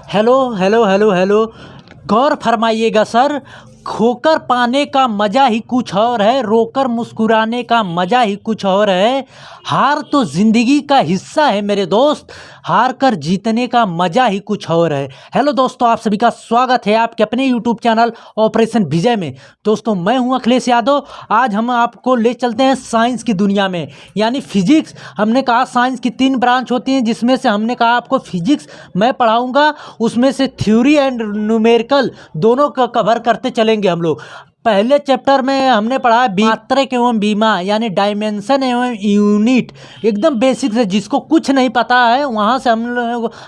Hello hello hello hello. गौर फरमाइएगा sir, खोकर पाने का मज़ा ही कुछ और है, रोकर मुस्कुराने का मज़ा ही कुछ और है। हार तो ज़िंदगी का हिस्सा है मेरे दोस्त, हार कर जीतने का मज़ा ही कुछ और है। हेलो दोस्तों, आप सभी का स्वागत है आपके अपने यूट्यूब चैनल ऑपरेशन विजय में। दोस्तों मैं हूं अखिलेश यादव। आज हम आपको ले चलते हैं साइंस की दुनिया में, यानी फिजिक्स। हमने कहा साइंस की 3 ब्रांच होती हैं, जिसमें से हमने कहा आपको फिजिक्स मैं पढ़ाऊंगा, उसमें से थ्योरी एंड न्यूमेरिकल दोनों का कवर करते चलेंगे हम लोग। पहले चैप्टर में हमने पढ़ा है मात्रक एवं बीमा, यानी डायमेंशन एवं यूनिट, एकदम बेसिक से, जिसको कुछ नहीं पता है वहाँ से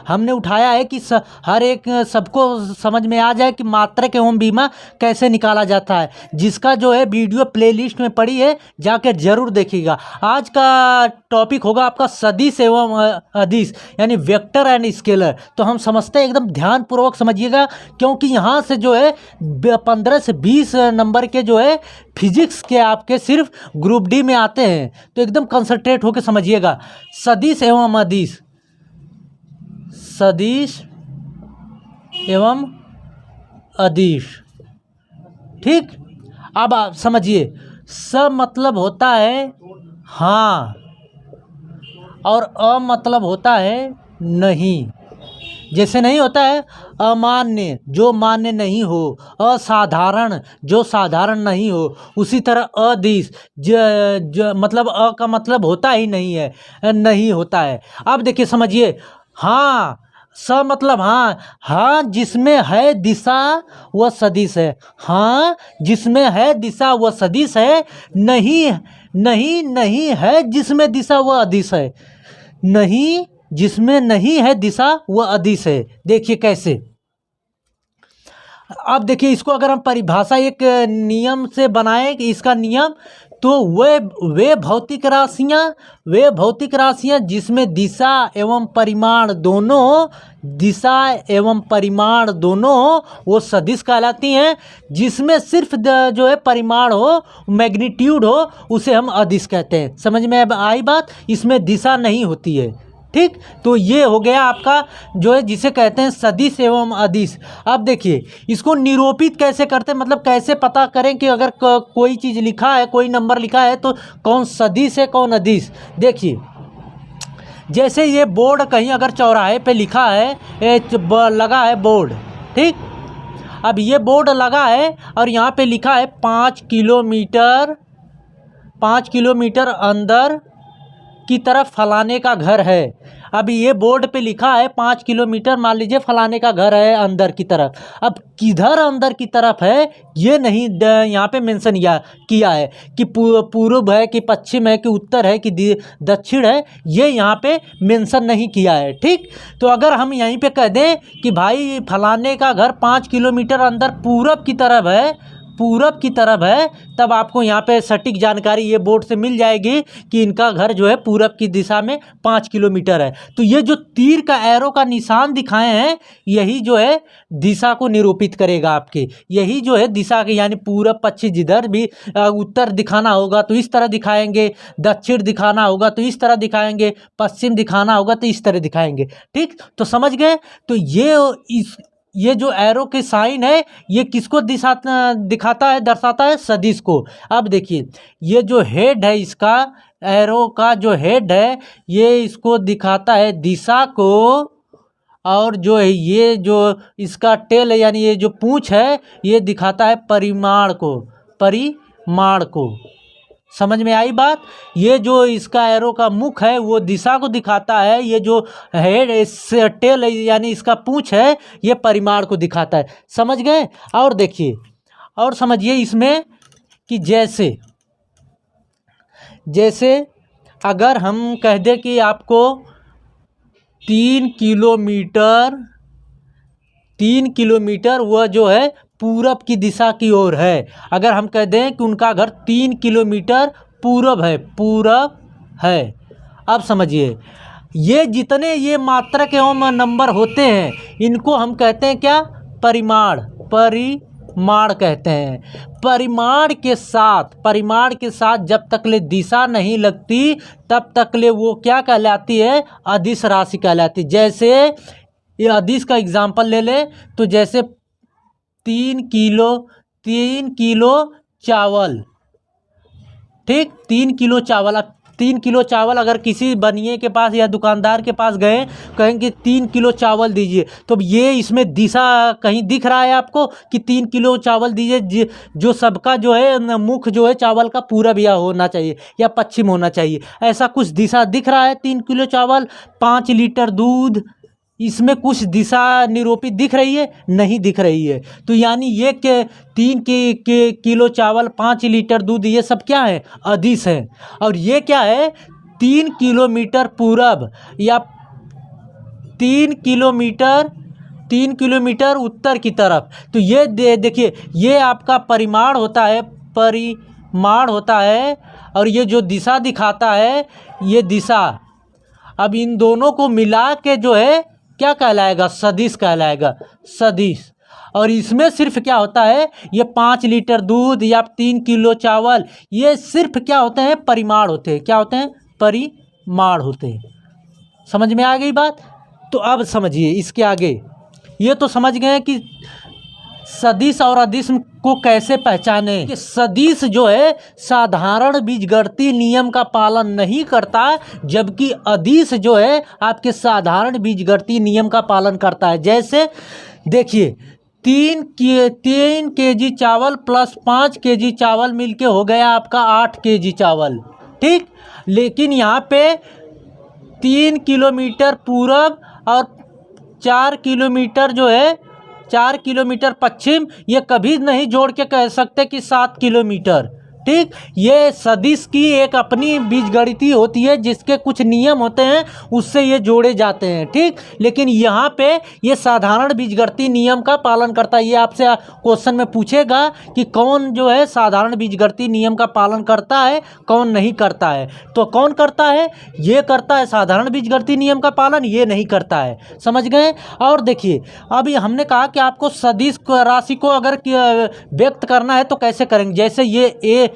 हमने उठाया है कि हर एक सबको समझ में आ जाए कि मात्रक एवं बीमा कैसे निकाला जाता है। जिसका जो है वीडियो प्लेलिस्ट में पड़ी है, जाकर जरूर देखिएगा। आज का टॉपिक होगा आपका सदिश एवं अदिश, यानी वेक्टर एंड स्केलर। तो हम समझते हैं, एकदम ध्यानपूर्वक समझिएगा, क्योंकि यहाँ से जो है 15 से 20 नंबर के जो है फिजिक्स के आपके सिर्फ ग्रुप डी में आते हैं। तो एकदम कंसंट्रेट होकर समझिएगा। सदिश एवं अदिश, सदिश एवं अदिश, ठीक। अब आप समझिए, स मतलब होता है हाँ, और अ मतलब होता है नहीं। जैसे नहीं होता है अमान्य, जो मान्य नहीं हो, असाधारण, जो साधारण नहीं हो, उसी तरह अदिश मतलब अ का मतलब होता ही नहीं है, नहीं होता है। अब देखिए समझिए, हाँ, स मतलब हाँ, हाँ जिसमें है दिशा वह सदिश है, हाँ जिसमें है दिशा वह सदिश है। नहीं, नहीं नहीं है जिसमें दिशा वह अदिश है, नहीं जिसमें नहीं है दिशा वह अदिश है। देखिए कैसे। अब देखिए, इसको अगर हम परिभाषा एक नियम से बनाएं कि इसका नियम, तो वे भौतिक राशियां जिसमें दिशा एवं परिमाण दोनों, दिशा एवं परिमाण दोनों वो सदिश कहलाती हैं। जिसमें सिर्फ जो है परिमाण हो, मैग्नीट्यूड हो, उसे हम अदिश कहते हैं। समझ में अब आई बात? इसमें दिशा नहीं होती है, ठीक। तो ये हो गया आपका जो है, जिसे कहते हैं सदिश एवं अदिश। अब देखिए, इसको निरूपित कैसे करते हैं, मतलब कैसे पता करें कि अगर कोई चीज़ लिखा है, कोई नंबर लिखा है, तो कौन सदिश है कौन अदिश। देखिए, जैसे ये बोर्ड कहीं अगर चौराहे पे लिखा है, लगा है बोर्ड, ठीक। अब ये बोर्ड लगा है और यहाँ पे लिखा है 5 किलोमीटर अंदर की तरफ फलाने का घर है। अब ये बोर्ड पे लिखा है 5 किलोमीटर, मान लीजिए फलाने का घर है अंदर की तरफ। अब किधर अंदर की तरफ है ये नहीं यहाँ पे मेंशन किया है कि पूर्व है कि पश्चिम है कि उत्तर है कि दक्षिण है, ये यहाँ पे मेंशन नहीं किया है, ठीक। तो अगर हम यहीं पे कह दें कि भाई फलाने का घर 5 किलोमीटर अंदर पूरब की तरफ है, तब आपको यहाँ पे सटीक जानकारी ये बोर्ड से मिल जाएगी कि इनका घर जो है पूरब की दिशा में 5 किलोमीटर है। तो ये जो तीर का एरो का निशान दिखाए हैं, यही जो है दिशा को निरूपित करेगा आपके। यही जो है दिशा के, यानी पूरब पश्चिम, जिधर भी उत्तर दिखाना होगा तो इस तरह दिखाएंगे, दक्षिण दिखाना होगा तो इस तरह दिखाएंगे, पश्चिम दिखाना होगा तो इस तरह दिखाएंगे, ठीक। तो समझ गए। तो ये जो एरो के साइन है, ये किसको दिखाता है, दर्शाता है सदिश को। अब देखिए, ये जो हेड है इसका, एरो का जो हेड है, ये इसको दिखाता है दिशा को, और जो है ये जो इसका टेल है, यानी ये जो पूंछ है, ये दिखाता है परिमाण को। समझ में आई बात? ये जो इसका एरो का मुख है वो दिशा को दिखाता है, ये जो हेड टेल है यानी इसका पूंछ है, ये परिमाण को दिखाता है। समझ गए? और देखिए, और समझिए इसमें कि जैसे अगर हम कह दें कि आपको 3 किलोमीटर वह जो है पूरब की दिशा की ओर है। अगर हम कह दें कि उनका घर 3 किलोमीटर पूरब है। अब समझिए, ये जितने ये मात्रक एवं नंबर होते हैं, इनको हम कहते हैं क्या, परिमाण कहते हैं। परिमाण के साथ जब तक ले दिशा नहीं लगती, तब तक ले वो क्या कहलाती है, अदिश राशि कहलाती है। जैसे ये अदिश का एग्जाम्पल ले ले तो जैसे 3 किलो चावल, ठीक, 3 किलो चावल। अब 3 किलो चावल अगर किसी बनिए के पास या दुकानदार के पास गए, कहेंगे 3 किलो चावल दीजिए, तो ये इसमें दिशा कहीं दिख रहा है आपको कि 3 किलो चावल दीजिए, जो सबका जो है मुख जो है चावल का पूरब या होना चाहिए या पश्चिम होना चाहिए, ऐसा कुछ दिशा दिख रहा है? 3 किलो चावल, 5 लीटर दूध, इसमें कुछ दिशा निरूपित दिख रही है? नहीं दिख रही है। तो यानी ये के 3 किलो चावल, 5 लीटर दूध, ये सब क्या है? अदिश है। और ये क्या है? 3 किलोमीटर पूरब या 3 किलोमीटर उत्तर की तरफ। तो ये देखिए, ये आपका परिमाण होता है, परिमाण होता है, और ये जो दिशा दिखाता है ये दिशा। अब इन दोनों को मिला के जो है क्या कहलाएगा? सदिश कहलाएगा, सदिश। और इसमें सिर्फ क्या होता है? ये 5 लीटर दूध या 3 किलो चावल, ये सिर्फ क्या होते हैं? परिमाण होते हैं। क्या होते हैं? परिमाण होते हैं। समझ में आ गई बात? तो अब समझिए इसके आगे। ये तो समझ गए कि सदिश और अदिश को कैसे पहचाने। कि सदिश जो है साधारण बीजगणितीय नियम का पालन नहीं करता, जबकि अदिश जो है आपके साधारण बीजगणितीय नियम का पालन करता है। जैसे देखिए, 3 केजी चावल प्लस 5 केजी चावल मिलके हो गया आपका 8 केजी चावल, ठीक। लेकिन यहाँ पे 3 किलोमीटर पूरब और 4 किलोमीटर जो है 4 किलोमीटर पश्चिम, ये कभी नहीं जोड़ के कह सकते कि 7 किलोमीटर, ठीक। ये सदिश की एक अपनी बीजगणितीय होती है, जिसके कुछ नियम होते हैं, उससे ये जोड़े जाते हैं, ठीक। लेकिन यहाँ पे ये साधारण बीजगणितीय नियम का पालन करता है। ये आपसे क्वेश्चन में पूछेगा कि कौन जो है साधारण बीजगणितीय नियम का पालन करता है, कौन नहीं करता है। तो कौन करता है? ये करता है साधारण बीजगणितीय नियम का पालन, ये नहीं करता है। समझ गए? और देखिए, अभी हमने कहा कि आपको सदिश राशि को अगर व्यक्त करना है तो कैसे करेंगे। जैसे ये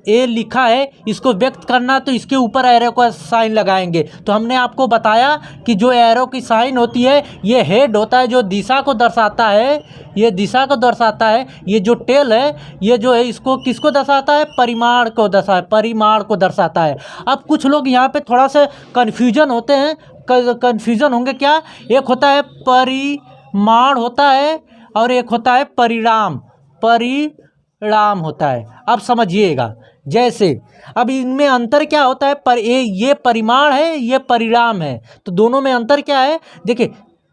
ए लिखा है, इसको व्यक्त करना तो इसके ऊपर एरो का साइन लगाएंगे। तो हमने आपको बताया कि जो एरो की साइन होती है, ये हेड होता है जो दिशा को दर्शाता है, ये दिशा को दर्शाता है। ये जो टेल है, ये जो है इसको किसको दर्शाता है? परिमाण को परिमाण को दर्शाता है। अब कुछ लोग यहाँ पे थोड़ा सा कन्फ्यूजन होते हैं, कन्फ्यूजन होंगे क्या? एक होता है परिमाण होता है और एक होता है परिणाम होता है। अब समझिएगा, जैसे अब इनमें अंतर क्या होता है? ये परिमाण है, ये परिणाम है, तो दोनों में अंतर क्या है? देखिए,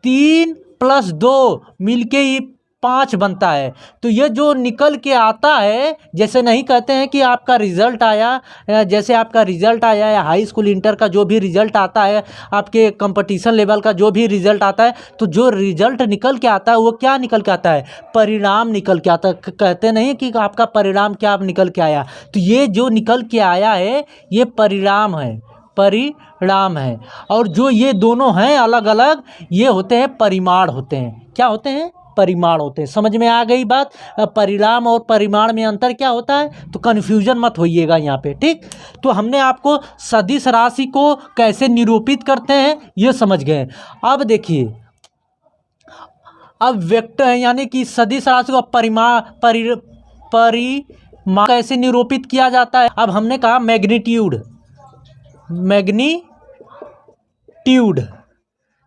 3 + 2 मिलके ही 5 बनता है। तो ये जो निकल के आता है, जैसे नहीं कहते हैं कि आपका रिजल्ट आया, जैसे आपका रिजल्ट आया है हाई स्कूल इंटर का, जो भी रिजल्ट आता है, आपके कंपटीशन लेवल का जो भी रिजल्ट आता है, तो जो रिजल्ट निकल के आता है वो क्या निकल के आता है? परिणाम निकल के आता है। कहते नहीं कि आपका परिणाम क्या निकल के आया। तो ये जो निकल के आया है ये परिणाम है, परिणाम है। और जो ये दोनों हैं अलग अलग, ये होते हैं परिमाण होते हैं। क्या होते हैं? परिमाण होते हैं। समझ में आ गई बात? परिणाम और परिमाण में अंतर क्या होता है, तो कन्फ्यूजन मत होइएगा यहाँ पे, ठीक। तो हमने आपको सदिश राशि को कैसे निरूपित करते हैं ये समझ गए। अब देखिए, अब वेक्टर यानी कि सदिश राशि को परिमाण कैसे निरूपित किया जाता है। अब हमने कहा मैग्नीट्यूड,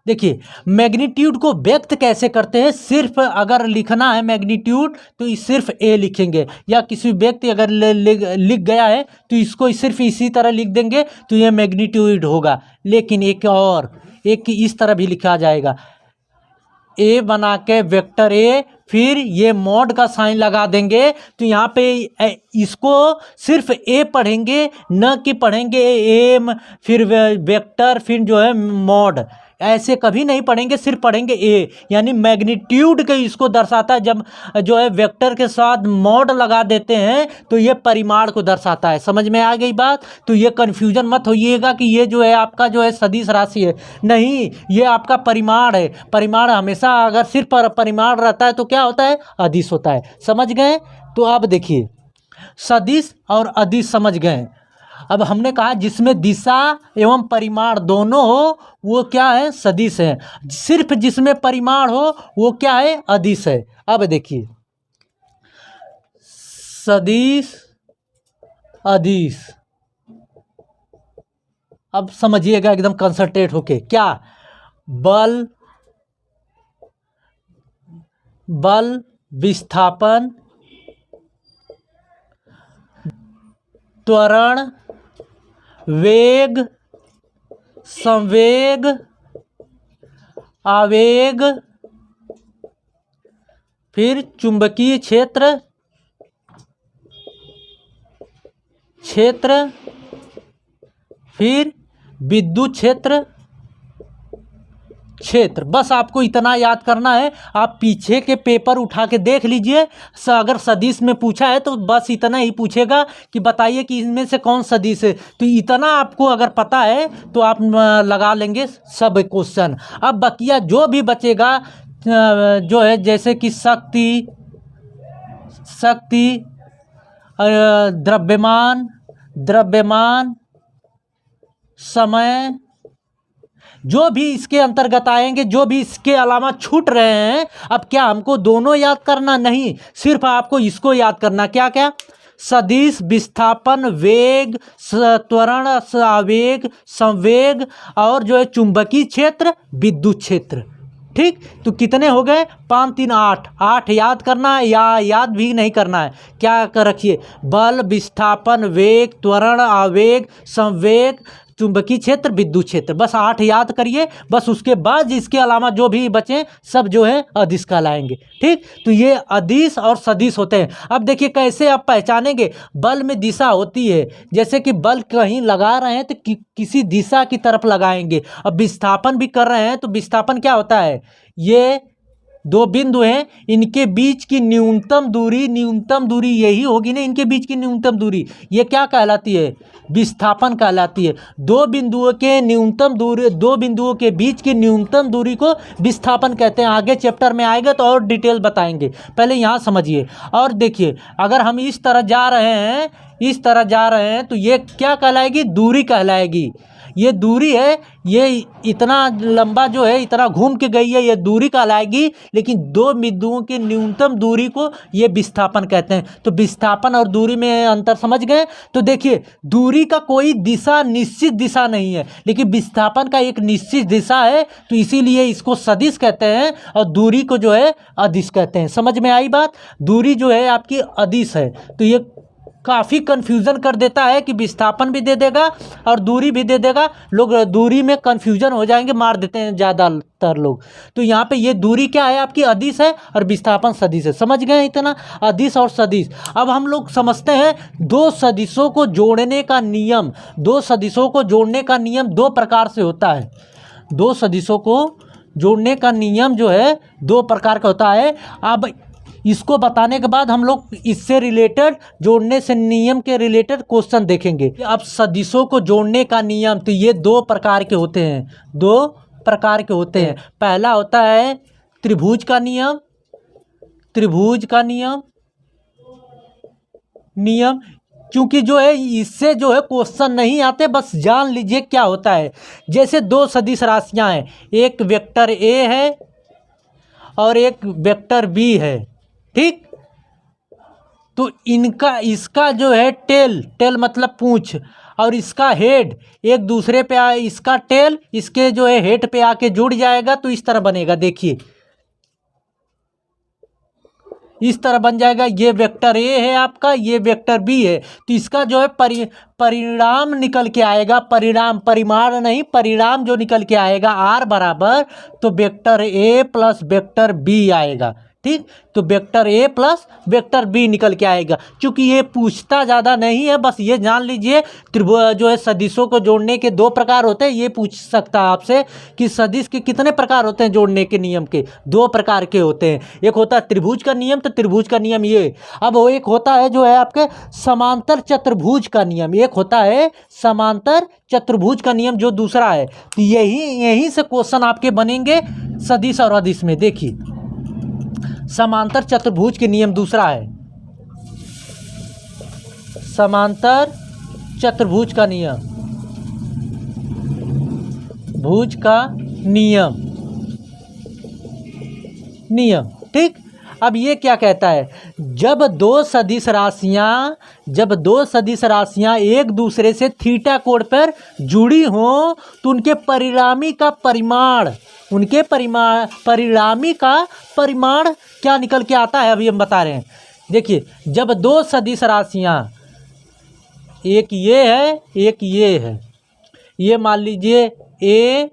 देखिए मैग्नीट्यूड को व्यक्त कैसे करते हैं। सिर्फ अगर लिखना है मैग्नीट्यूड तो सिर्फ ए लिखेंगे, या किसी व्यक्ति अगर लिख गया है तो इसको सिर्फ इसी तरह लिख देंगे तो ये मैग्नीट्यूड होगा। लेकिन एक इस तरह भी लिखा जाएगा, ए बना के वेक्टर ए, फिर ये मॉड का साइन लगा देंगे। तो यहाँ पे इसको सिर्फ ए पढ़ेंगे, न कि पढ़ेंगे एम फिर वेक्टर फिर जो है मॉड, ऐसे कभी नहीं पढ़ेंगे, सिर्फ पढ़ेंगे ए। यानी मैग्नीट्यूड के इसको दर्शाता है। जब जो है वेक्टर के साथ मॉड लगा देते हैं तो ये परिमाण को दर्शाता है। समझ में आ गई बात? तो ये कन्फ्यूजन मत होइएगा कि ये जो है आपका जो है सदिश राशि है, नहीं, ये आपका परिमाण है। परिमाण हमेशा अगर सिर्फ परिमाण रहता है तो क्या होता है? अदिश होता है। समझ गए? तो अब देखिए, सदिश और अदिश समझ गए। अब हमने कहा जिसमें दिशा एवं परिमाण दोनों हो वो क्या है, सदिश है। सिर्फ जिसमें परिमाण हो वो क्या है, अदिश है। अब देखिए सदिश अदिश, अब समझिएगा एकदम कंसंट्रेट होके, क्या बल, बल विस्थापन, त्वरण, वेग, संवेग, आवेग, फिर चुंबकीय क्षेत्र, क्षेत्र, फिर विद्युत क्षेत्र, क्षेत्र। बस आपको इतना याद करना है। आप पीछे के पेपर उठा के देख लीजिए, अगर सदिश में पूछा है तो बस इतना ही पूछेगा कि बताइए कि इनमें से कौन सदिश है। तो इतना आपको अगर पता है तो आप लगा लेंगे सब क्वेश्चन। अब बकिया जो भी बचेगा जो है, जैसे कि शक्ति, शक्ति, द्रव्यमान, द्रव्यमान, समय, जो भी इसके अंतर्गत आएंगे, जो भी इसके अलावा छूट रहे हैं। अब क्या हमको दोनों याद करना? नहीं, सिर्फ आपको इसको याद करना। क्या क्या? सदिश, विस्थापन, वेग, त्वरण, आवेग, संवेग, और जो है चुंबकीय क्षेत्र, विद्युत क्षेत्र। ठीक, तो कितने हो गए? 5 3 8। 8 याद करना है या याद भी नहीं करना है? क्या कर रखिए, बल, विस्थापन, वेग, त्वरण, आवेग, संवेग, चुंबकीय क्षेत्र, विद्युत क्षेत्र। बस 8 याद करिए। बस उसके बाद इसके अलावा जो भी बचे सब जो है अदिश कहलाएंगे। ठीक, तो ये अदिश और सदिश होते हैं। अब देखिए कैसे आप पहचानेंगे। बल में दिशा होती है, जैसे कि बल कहीं लगा रहे हैं तो किसी दिशा की तरफ लगाएंगे। अब विस्थापन भी कर रहे हैं तो विस्थापन क्या होता है, ये दो बिंदु हैं, इनके बीच की न्यूनतम दूरी यही होगी ना, इनके बीच की न्यूनतम दूरी, ये क्या कहलाती है? विस्थापन कहलाती है। दो बिंदुओं के न्यूनतम दूरी, दो बिंदुओं के बीच की न्यूनतम दूरी को विस्थापन कहते हैं। आगे चैप्टर में आएगा तो और डिटेल बताएंगे, पहले यहाँ समझिए। और देखिए अगर हम इस तरह जा रहे हैं, इस तरह जा रहे हैं तो ये क्या कहलाएगी? दूरी कहलाएगी। ये दूरी है, ये इतना लंबा जो है, इतना घूम के गई है, ये दूरी कहलाएगी। लेकिन दो बिंदुओं की न्यूनतम दूरी को ये विस्थापन कहते हैं। तो विस्थापन और दूरी में अंतर समझ गए? तो देखिए दूरी का कोई दिशा, निश्चित दिशा नहीं है, लेकिन विस्थापन का एक निश्चित दिशा है, तो इसीलिए इसको सदिश कहते हैं और दूरी को जो है अदिश कहते हैं। समझ में आई बात? दूरी जो है आपकी अदिश है। तो ये काफ़ी कन्फ्यूज़न कर देता है कि विस्थापन भी दे देगा और दूरी भी दे देगा। लोग दूरी में कन्फ्यूज़न हो जाएंगे, मार देते हैं ज़्यादातर लोग। तो यहाँ पे ये दूरी क्या है आपकी? अदिश है और विस्थापन सदिश है। समझ गए इतना? अदिश और सदिश। अब हम लोग समझते हैं दो सदिशों को जोड़ने का नियम। दो सदिशों को जोड़ने का नियम दो प्रकार से होता है। दो सदिशों को जोड़ने का नियम जो है दो प्रकार का होता है। अब इसको बताने के बाद हम लोग इससे रिलेटेड, जोड़ने से नियम के रिलेटेड क्वेश्चन देखेंगे। अब सदिशों को जोड़ने का नियम तो ये दो प्रकार के होते हैं, दो प्रकार के होते हैं। पहला होता है त्रिभुज का नियम, त्रिभुज का नियम। क्योंकि जो है इससे जो है क्वेश्चन नहीं आते, बस जान लीजिए क्या होता है। जैसे दो सदिश राशियां हैं, एक वेक्टर ए है और एक वेक्टर बी है। ठीक, तो इनका, इसका जो है टेल मतलब पूंछ, और इसका हेड एक दूसरे पे इसका टेल इसके जो है हेड पे आके जुड़ जाएगा, तो इस तरह बनेगा। देखिए इस तरह बन जाएगा। ये वेक्टर ए है आपका, ये वेक्टर बी है। तो इसका जो है परिणाम निकल के आएगा, परिणाम, परिमाण नहीं, परिणाम जो निकल के आएगा आर बराबर, तो vector A plus vector B आएगा। ठीक, तो vector A plus vector B निकल के आएगा। क्योंकि ये पूछता ज़्यादा नहीं है, बस ये जान लीजिए त्रिभुज जो है सदिशों को जोड़ने के दो प्रकार होते हैं। ये पूछ सकता है आपसे कि सदिश के कितने प्रकार होते हैं जोड़ने के नियम के? दो प्रकार के होते हैं। एक होता है त्रिभुज का नियम, तो त्रिभुज का नियम ये। अब वो एक होता है जो है आपके समांतर चतुर्भुज का नियम, एक होता है समांतर चतुर्भुज का नियम, जो दूसरा है। तो यही से क्वेश्चन आपके बनेंगे सदिश और अदिश में। देखिए समांतर चतुर्भुज के नियम दूसरा है, समांतर चतुर्भुज का नियम, भुज का नियम। ठीक। अब ये क्या कहता है, जब दो सदिश राशियां एक दूसरे से थीटा कोण पर जुड़ी हों तो उनके परिणामी का परिमाण क्या निकल के आता है, अभी हम बता रहे हैं। देखिए, जब दो सदिश राशियां, एक ये है एक ये है, ये मान लीजिए ए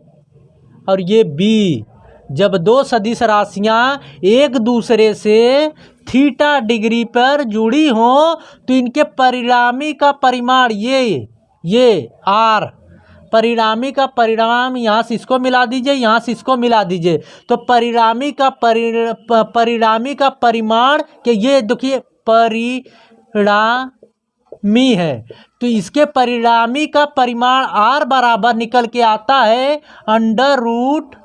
और ये बी, जब दो सदिश राशियां एक दूसरे से थीटा डिग्री पर जुड़ी हों तो इनके परिणामी का परिमाण ये आर, परिणामी का परिणाम यहाँ से इसको मिला दीजिए, यहाँ से इसको मिला दीजिए, तो परिणामी का परिमाण के ये देखिए परिणामी है, तो इसके परिणामी का परिमाण आर बराबर निकल के आता है under root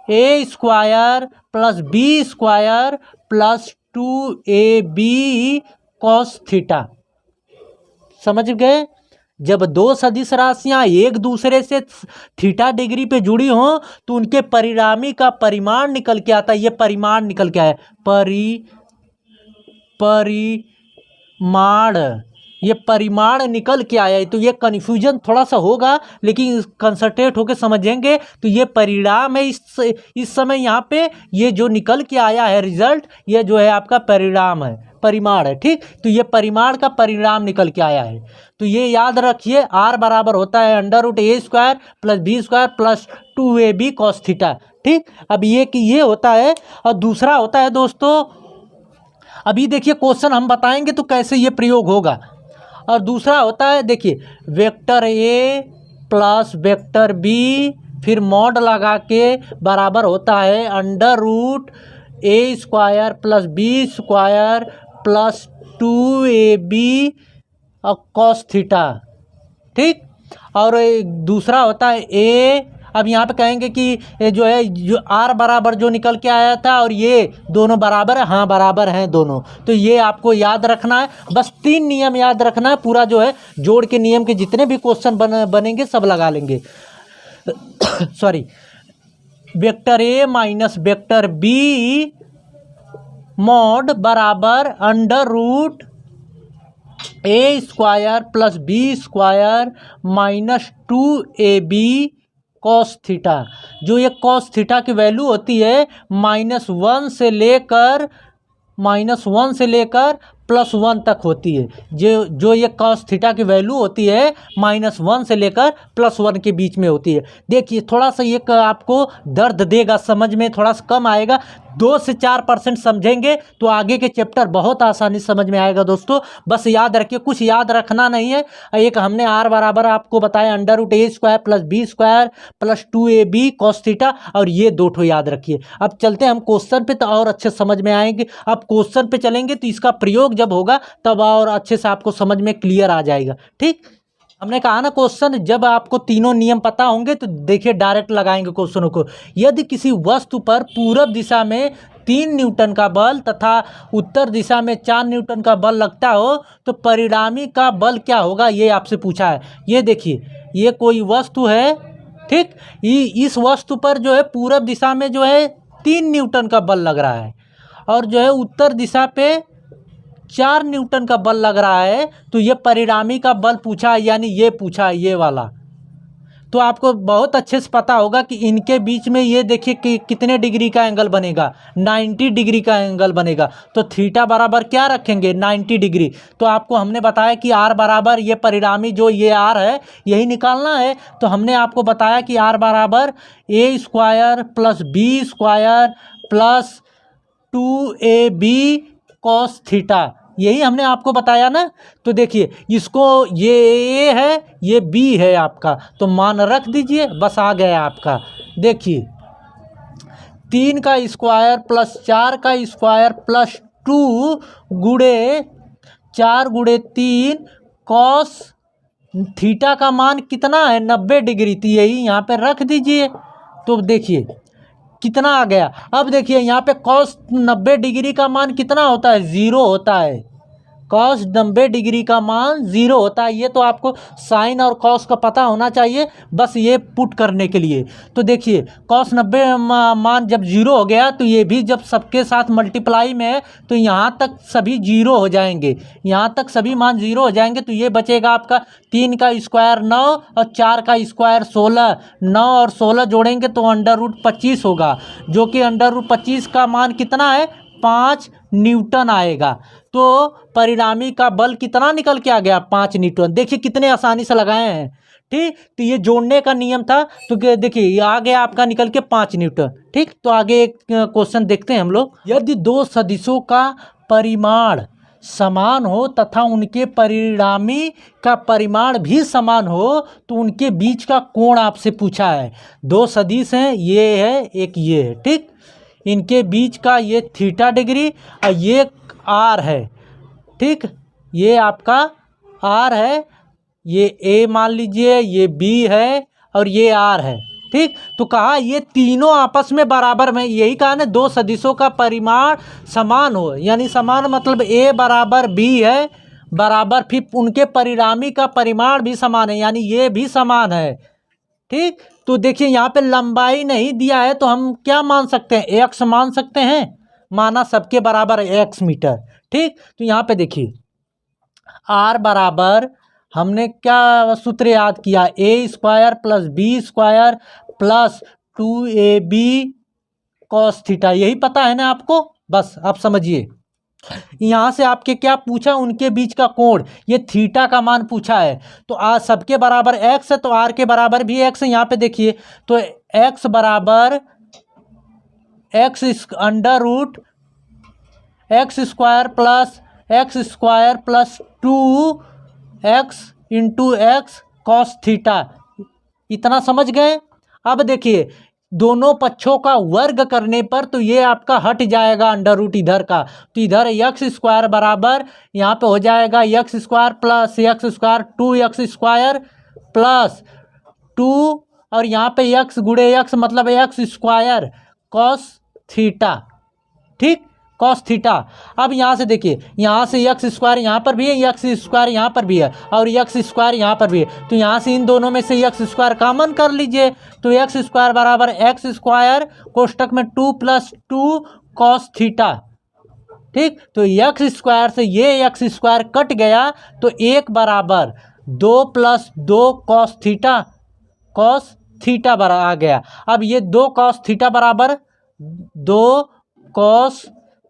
A square plus B square plus 2ab cos theta. समझ गए? जब दो सदिश राशियां एक दूसरे से थीटा डिग्री पे जुड़ी हों तो उनके परिणामी का परिमाण निकल के आता है, ये परिमाण निकल के आया, परिमाण, ये परिमाण निकल के आया है। तो ये कन्फ्यूजन थोड़ा सा होगा, लेकिन कंसंट्रेट होकर समझेंगे तो ये परिणाम है। इस समय यहाँ पे ये जो निकल के आया है रिजल्ट, ये जो है आपका परिमाण है। ठीक। तो ये परिमाण का परिणाम निकल के आया है, तो ये याद रखिए, आर बराबर होता है under root A square plus B square plus 2ab cos theta. ठीक। अब ये होता है, और दूसरा होता है दोस्तों, अभी देखिए क्वेश्चन हम बताएंगे तो कैसे ये प्रयोग होगा। और दूसरा होता है, देखिए, vector A plus vector B, फिर मॉड लगा के बराबर होता है under root A square plus B square plus 2ab cos theta. ठीक। और दूसरा होता है ए, अब यहाँ पे कहेंगे कि जो है जो आर बराबर जो निकल के आया था और ये दोनों बराबर है, हाँ बराबर हैं दोनों, तो ये आपको याद रखना है। बस 3 नियम याद रखना है, पूरा जो है जोड़ के नियम के जितने भी क्वेश्चन बनेंगे सब लगा लेंगे। Sorry, vector A minus vector B mod बराबर under root A square plus B square minus 2ab cos theta. जो ये कॉस थीटा की वैल्यू होती है -1 से लेकर +1 तक होती है। जो ये कॉस थीटा की वैल्यू होती है -1 से लेकर +1 के बीच में होती है। देखिए, थोड़ा सा ये आपको दर्द देगा, समझ में थोड़ा सा कम आएगा। 2 से 4% समझेंगे तो आगे के चैप्टर बहुत आसानी से समझ में आएगा दोस्तों। बस याद रखिए, कुछ याद रखना नहीं है। एक हमने आर बराबर आपको बताया under root A square plus B square plus 2ab cos theta, और ये 2 ठो याद रखिए। अब चलते हैं हम क्वेश्चन पे, तो और अच्छे समझ में आएंगे। अब क्वेश्चन पे चलेंगे तो इसका प्रयोग जब होगा तब और अच्छे से आपको समझ में क्लियर आ जाएगा। ठीक। हमने कहा ना, क्वेश्चन जब आपको तीनों नियम पता होंगे तो देखिए डायरेक्ट लगाएंगे क्वेश्चनों को। यदि किसी वस्तु पर पूर्व दिशा में 3 न्यूटन का बल तथा उत्तर दिशा में 4 न्यूटन का बल लगता हो तो परिणामी का बल क्या होगा, ये आपसे पूछा है। ये देखिए, ये कोई वस्तु है। ठीक। इस वस्तु पर जो है पूर्व दिशा में जो है 3 न्यूटन का बल लग रहा है, और जो है उत्तर दिशा पे 4 न्यूटन का बल लग रहा है। तो ये परिणामी का बल पूछा है, यानी ये पूछा है, ये वाला। तो आपको बहुत अच्छे से पता होगा कि इनके बीच में ये देखिए कि कितने डिग्री का एंगल बनेगा, 90 डिग्री का एंगल बनेगा। तो थीटा बराबर क्या रखेंगे, 90 डिग्री। तो आपको हमने बताया कि आर बराबर, ये परिणामी जो ये आर है यही निकालना है। तो हमने आपको बताया कि आर बराबर A square plus B square plus 2ab cos theta, यही हमने आपको बताया ना। तो देखिए, इसको ये ए है, ये बी है आपका, तो मान रख दीजिए, बस आ गया आपका। देखिए, 3 का स्क्वायर प्लस 4 का स्क्वायर प्लस 2 गुणे 4 गुणे 3 कॉस थीटा का मान कितना है, 90 डिग्री। तो यही यहाँ पे रख दीजिए। तो देखिए कितना आ गया। अब देखिए यहाँ पे कॉस 90 डिग्री का मान कितना होता है, 0 होता है। कॉस 90 डिग्री का मान 0 होता है। ये तो आपको साइन और कॉस का पता होना चाहिए, बस ये पुट करने के लिए। तो देखिए कॉस 90 मान जब 0 हो गया तो ये भी जब सबके साथ मल्टीप्लाई में है तो यहाँ तक सभी 0 हो जाएंगे, यहाँ तक सभी मान 0 हो जाएंगे। तो ये बचेगा आपका 3 का स्क्वायर 9 और 4 का स्क्वायर 16। 9 और 16 जोड़ेंगे तो √25 होगा, जो कि √25 का मान कितना है, 5 न्यूटन आएगा। तो परिणामी का बल कितना निकल के आ गया, 5 न्यूटन। देखिए कितने आसानी से लगाए हैं। ठीक, तो ये जोड़ने का नियम था, तो देखिए ये आ गया आपका निकल के 5 न्यूटन। ठीक, तो आगे एक क्वेश्चन देखते हैं हम लोग। यदि दो सदिशों का परिमाण समान हो तथा उनके परिणामी का परिमाण भी समान हो तो उनके बीच का कोण आपसे पूछा है। दो सदिश हैं, ये है एक ये है। ठीक, इनके बीच का ये थीटा डिग्री और ये आर है। ठीक, ये आपका आर है, ये ए मान लीजिए, ये बी है और ये आर है। ठीक, तो कहा ये तीनों आपस में बराबर में, यही कहा ना दो सदिशों का परिमाण समान हो, यानी समान मतलब ए बराबर बी है बराबर, फिर उनके परिणामी का परिमाण भी समान है, यानी ये भी समान है। ठीक, तो देखिए यहाँ पे लंबाई नहीं दिया है तो हम क्या मान सकते हैं, एक्स मान सकते हैं, माना सबके बराबर एक्स मीटर। ठीक, तो यहाँ पे देखिए आर बराबर हमने क्या सूत्र याद किया, A square plus B square plus 2ab cos theta, यही पता है ना आपको, बस आप समझिए। यहाँ से आपके क्या पूछा, उनके बीच का कोण, ये थीटा का मान पूछा है। तो आर सबके बराबर एक्स है तो आर के बराबर भी एक्स है। यहाँ पे देखिए तो एक्स बराबर X under root X square plus 2x into X cos theta, इतना समझ गए। अब देखिए दोनों पक्षों का वर्ग करने पर तो ये आपका हट जाएगा अंडर रूट इधर का, तो इधर एक्स स्क्वायर बराबर यहाँ पे हो जाएगा x square plus x square 2x square plus 2 और यहाँ पे एक्स गुणे एक्स मतलब एक्स स्क्वायर कॉस थीटा। ठीक, कॉस थीटा। अब यहाँ से देखिए, यहाँ से एक्स स्क्वायर यहाँ पर भी है, एक्स स्क्वायर यहाँ पर भी है और एक्स स्क्वायर यहाँ पर भी है, तो यहाँ से इन दोनों में से एक्स स्क्वायर कॉमन कर लीजिए। तो एक्स स्क्वायर बराबर एक्स स्क्वायर कोष्टक में 2 + 2 कॉस थीटा। ठीक, तो एक्स स्क्वायर से ये एक्स स्क्वायर कट गया तो 1 बराबर 2 + 2 कॉस थीटा बरा आ गया। अब ये 2 कॉस थीटा बराबर 2 कॉस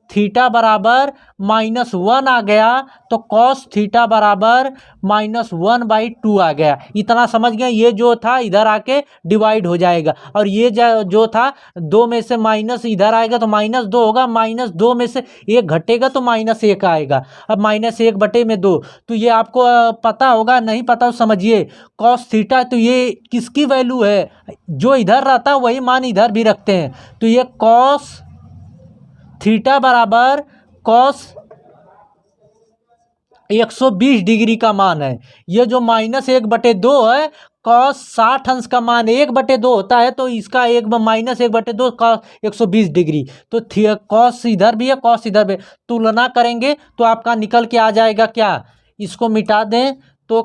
थीटा बराबर -1 आ गया, तो कॉस थीटा बराबर -1/2 आ गया। इतना समझ गए, ये जो था इधर आके डिवाइड हो जाएगा और ये जो था 2 में से माइनस इधर आएगा तो -2 होगा, -2 में से 1 घटेगा तो -1 आएगा। अब -1/2, तो ये आपको पता होगा, नहीं पता तो समझिए। कॉस थीटा तो ये किसकी वैल्यू है, जो इधर रहता है वही मान इधर भी रखते हैं, तो ये कॉस थीटा बराबर कॉस 120 डिग्री का मान है। ये जो -1/2 है, कॉस 60 अंश का मान 1/2 होता है, तो इसका -1/2 कॉस 120 डिग्री। तो कॉस इधर भी है, कॉस इधर भी, तुलना करेंगे तो आपका निकल के आ जाएगा क्या, इसको मिटा दें तो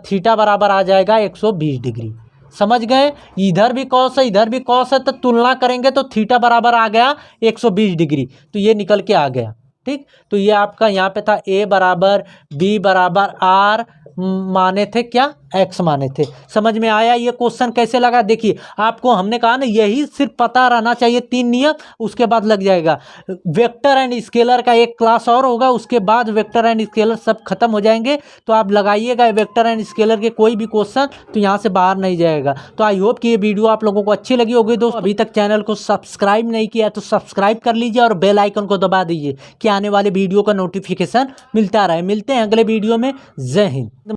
थीटा बराबर आ जाएगा 120 डिग्री। समझ गए, इधर भी कॉस है इधर भी कॉस है, तो तुलना करेंगे तो थीटा बराबर आ गया 120 डिग्री, तो ये निकल के आ गया। ठीक, तो ये आपका यहाँ पे था ए बराबर बी बराबर आर माने थे क्या, एक्स माने थे। समझ में आया ये क्वेश्चन कैसे लगा। देखिए आपको हमने कहा ना यही सिर्फ पता रहना चाहिए, 3 नियम, उसके बाद लग जाएगा। वेक्टर एंड स्केलर का एक क्लास और होगा, उसके बाद वेक्टर एंड स्केलर सब खत्म हो जाएंगे, तो आप लगाइएगा वेक्टर एंड स्केलर के कोई भी क्वेश्चन तो यहाँ से बाहर नहीं जाएगा। तो आई होप कि ये वीडियो आप लोगों को अच्छी लगी होगी। दोस्तों अभी तक चैनल को सब्सक्राइब नहीं किया तो सब्सक्राइब कर लीजिए और बेल आइकन को दबा दीजिए कि आने वाले वीडियो का नोटिफिकेशन मिलता रहे। मिलते हैं अगले वीडियो में। जय हिंद।